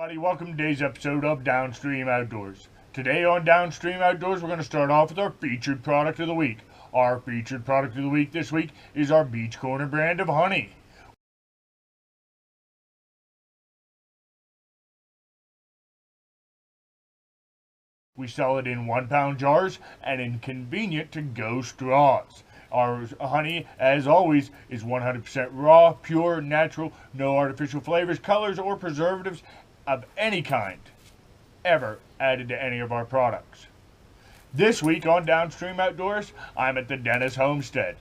everybody, welcome to today's episode of Downstream Outdoors. Today on Downstream Outdoors, we're going to start off with our featured product of the week. Our featured product of the week this week is our Beach Corner brand of honey. We sell it in 1-pound jars and in convenient to-go straws. Our honey, as always, is 100% raw, pure, natural, no artificial flavors, colors, or preservatives of any kind ever added to any of our products. This week on Downstream Outdoors, I'm at the Dennis Homestead.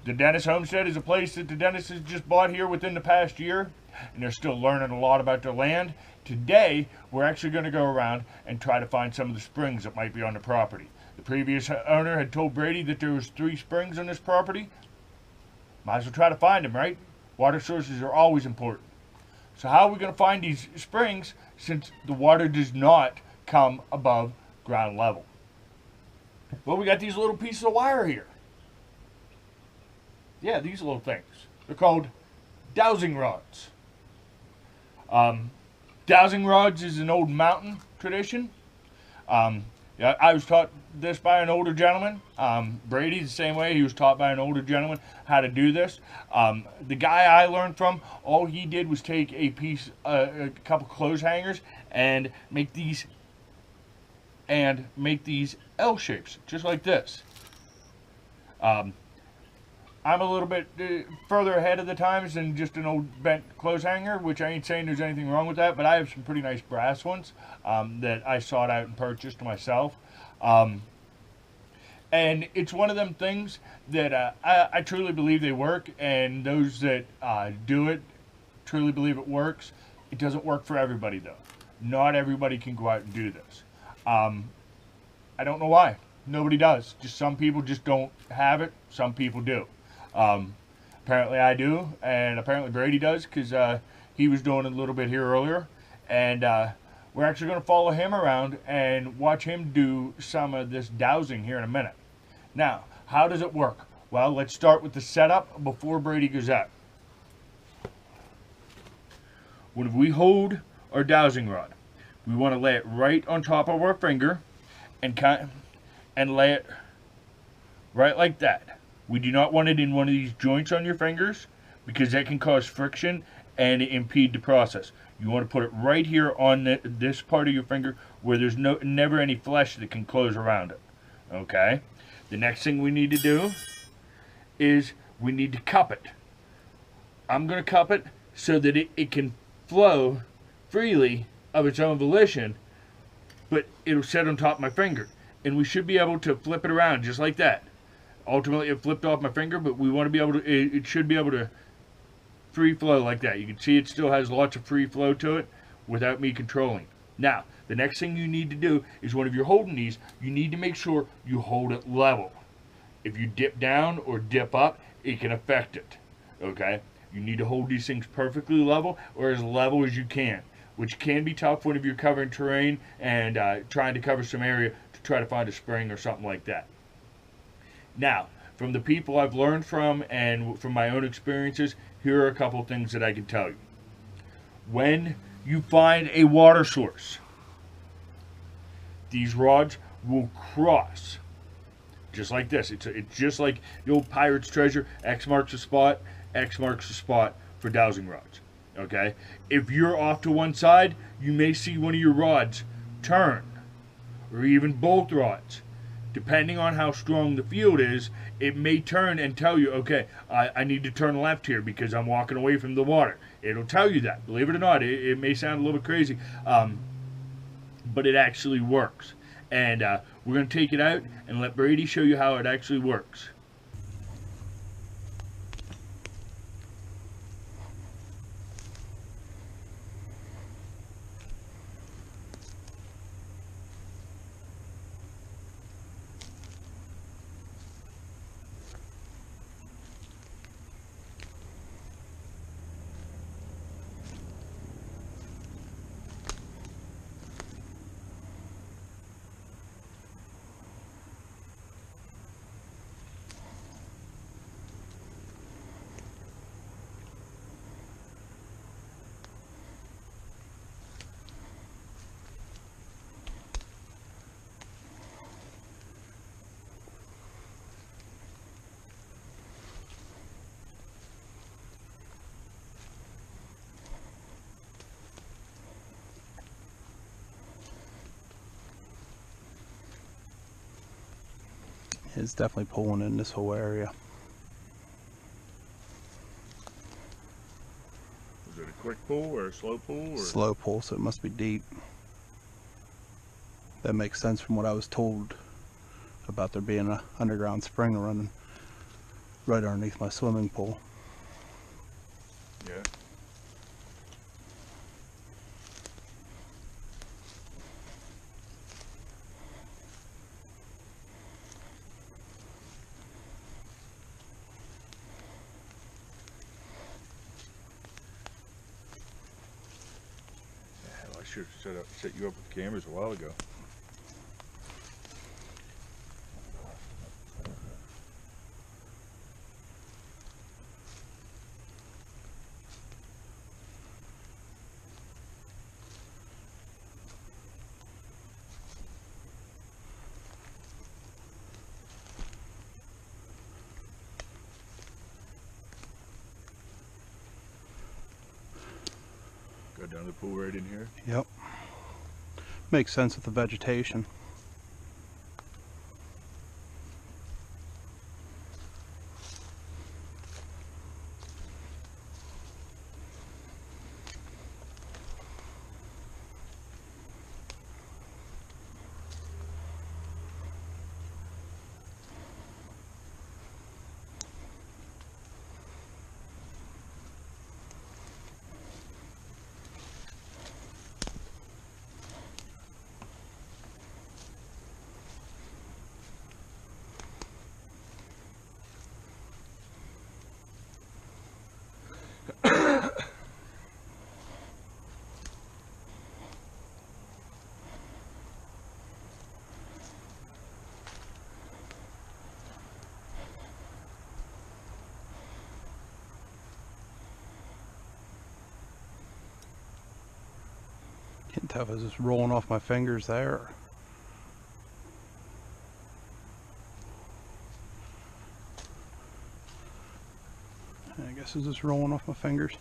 The Dennis Homestead is a place that the Dennis has just bought here within the past year, and they're still learning a lot about their land. Today, we're actually going to go around and try to find some of the springs that might be on the property. The previous owner had told Brady that there was 3 springs on this property. Might as well try to find them, right? Water sources are always important. So how are we going to find these springs since the water does not come above ground level? Well, we got these little pieces of wire here. Yeah, these little things. They're called dowsing rods. Dowsing rods is an old mountain tradition. Yeah, I was taught this by an older gentleman. Brady, the same way, he was taught by an older gentleman how to do this. The guy I learned from, all he did was take a couple clothes hangers and make these L shapes, just like this. I'm a little bit further ahead of the times than just an old bent clothes hanger, which I ain't saying there's anything wrong with that, but I have some pretty nice brass ones that I sought out and purchased myself. And it's one of them things that I truly believe they work, and those that do it truly believe it works. It doesn't work for everybody, though. Not everybody can go out and do this. I don't know why. Nobody does. Just some people just don't have it. Some people do. Apparently I do, and apparently Brady does, because he was doing it a little bit here earlier. And we're actually going to follow him around and watch him do some of this dowsing here in a minute. Now, how does it work? Well, let's start with the setup before Brady goes out. When we hold our dowsing rod, we want to lay it right on top of our finger and lay it right like that. We do not want it in one of these joints on your fingers, because that can cause friction and impede the process. You want to put it right here on this part of your finger where there's never any flesh that can close around it. Okay? The next thing we need to do is we need to cup it. I'm going to cup it so that it can flow freely of its own volition, but it'll sit on top of my finger. And we should be able to flip it around just like that. Ultimately, it flipped off my finger, but we want to be able to, it should be able to free flow like that. You can see it still has lots of free flow to it without me controlling. Now, the next thing you need to do is whenever you're holding these, you need to make sure you hold it level. If you dip down or dip up, it can affect it. Okay? You need to hold these things perfectly level, or as level as you can, which can be tough whenever you're covering terrain and trying to cover some area to try to find a spring or something like that. Now, from the people I've learned from and from my own experiences, here are a couple of things that I can tell you. When you find a water source, these rods will cross just like this. It's just like the old pirate's treasure. X marks the spot. X marks the spot for dowsing rods. Okay? If you're off to one side, you may see one of your rods turn, or even both rods. Depending on how strong the field is, it may turn and tell you, okay, I need to turn left here because I'm walking away from the water. It'll tell you that. Believe it or not, it may sound a little bit crazy, but it actually works. And we're going to take it out and let Brady show you how it actually works. It's definitely pulling in this whole area. Is it a quick pull or a slow pull? Or? Slow pull, so it must be deep. That makes sense from what I was told about there being an underground spring running right underneath my swimming pool. Yeah. I should have set you up with cameras a while ago. Go down the pool right in here. Yep. Makes sense with the vegetation. Can't tell if it's just rolling off my fingers there. I guess it's just rolling off my fingers.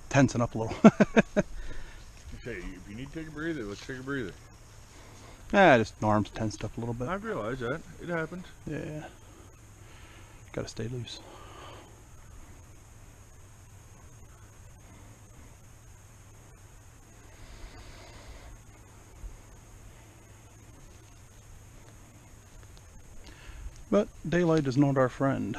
Tensing up a little. Hey, if you need to take a breather, let's take a breather. Just my arms tensed up a little bit. I realize that. It happens. Yeah. Gotta stay loose. But daylight is not our friend.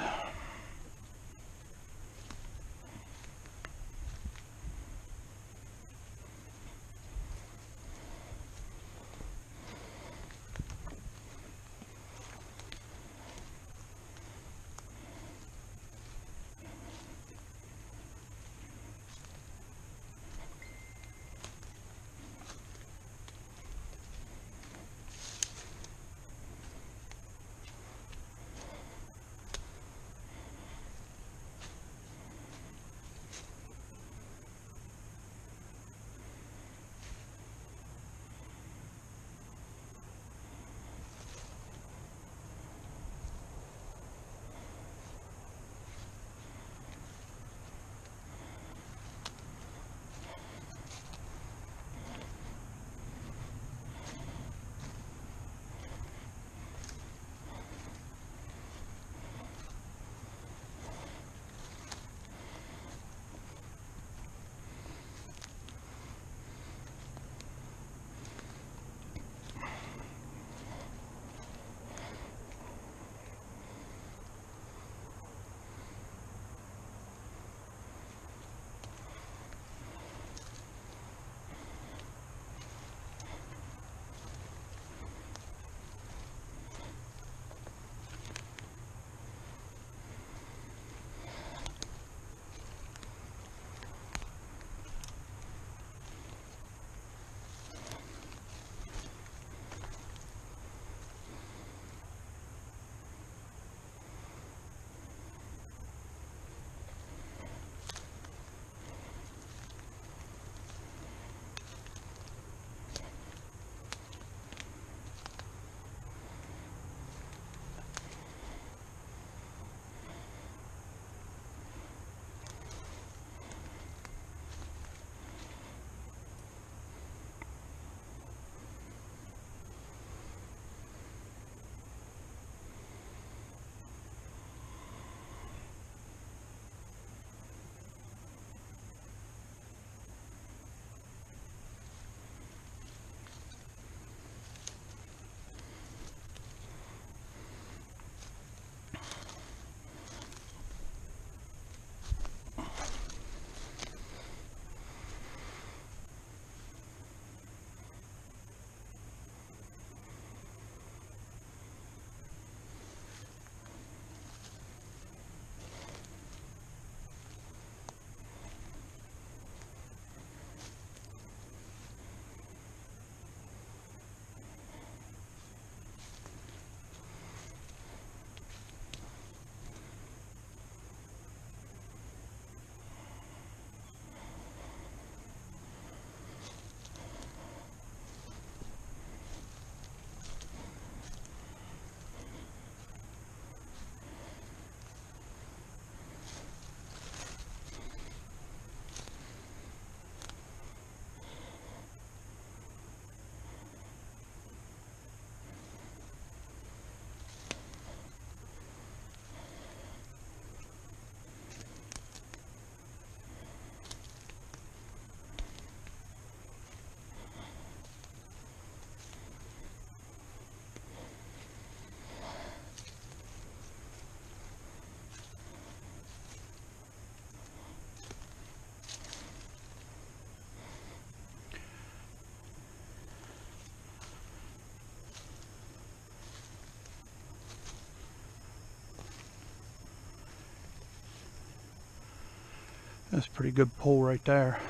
That's a pretty good pull right there.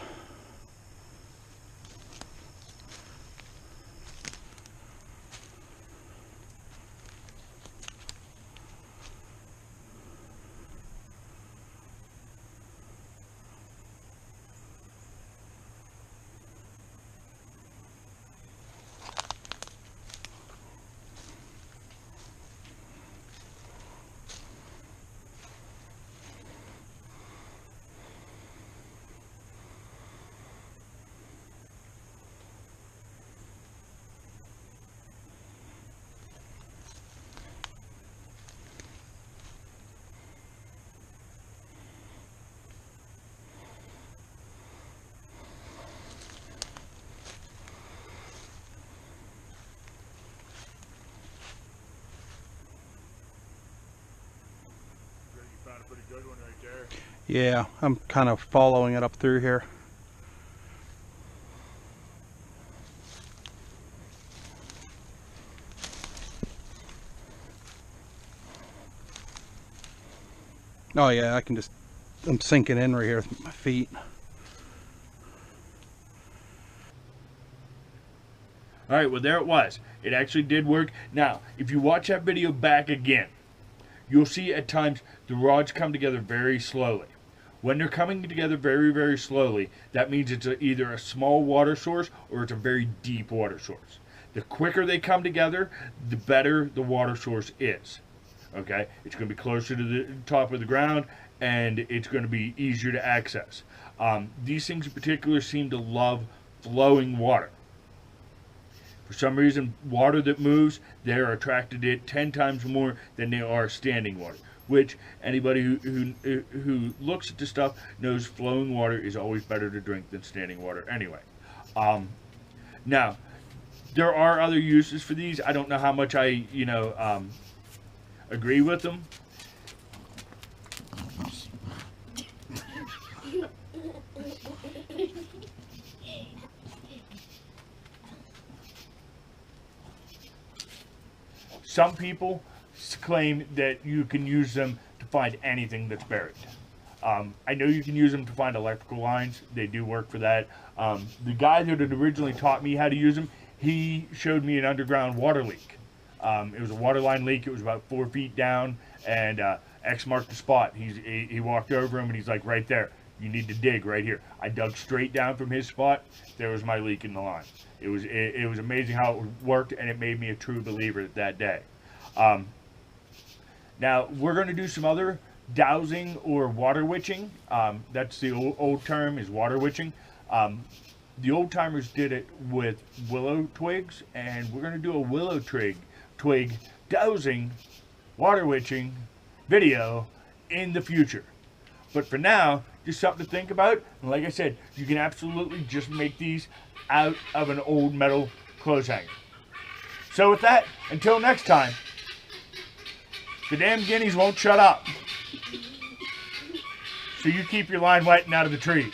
Found a pretty good one right there. Yeah, I'm kind of following it up through here. Oh yeah, I can just, I'm sinking in right here with my feet. Alright, well there it was. It actually did work. Now, if you watch that video back again, you'll see at times the rods come together very slowly. When they're coming together very, very slowly, that means it's either a small water source or it's a very deep water source. The quicker they come together, the better the water source is. Okay? It's going to be closer to the top of the ground, and it's going to be easier to access. These things in particular seem to love flowing water. For some reason, water that moves, they're attracted to it 10 times more than they are standing water. Which anybody who looks at this stuff knows flowing water is always better to drink than standing water anyway. Now, there are other uses for these. I don't know how much I, agree with them. Some people claim that you can use them to find anything that's buried. I know you can use them to find electrical lines. They do work for that. The guy that had originally taught me how to use them, he showed me an underground water leak. It was a water line leak. It was about 4 feet down, and X marked the spot. He walked over him, and he's like, right there. You need to dig right here. I dug straight down from his spot. There was my leak in the line. It was amazing how it worked, and it made me a true believer that day. Now, we're going to do some other dowsing or water witching. That's the old term, is water witching. The old timers did it with willow twigs, and we're going to do a willow twig dowsing, water witching video in the future. But for now, just something to think about. And like I said, you can absolutely just make these out of an old metal clothes hanger. So with that, until next time, the damn guineas won't shut up. So you keep your line wet and out of the trees.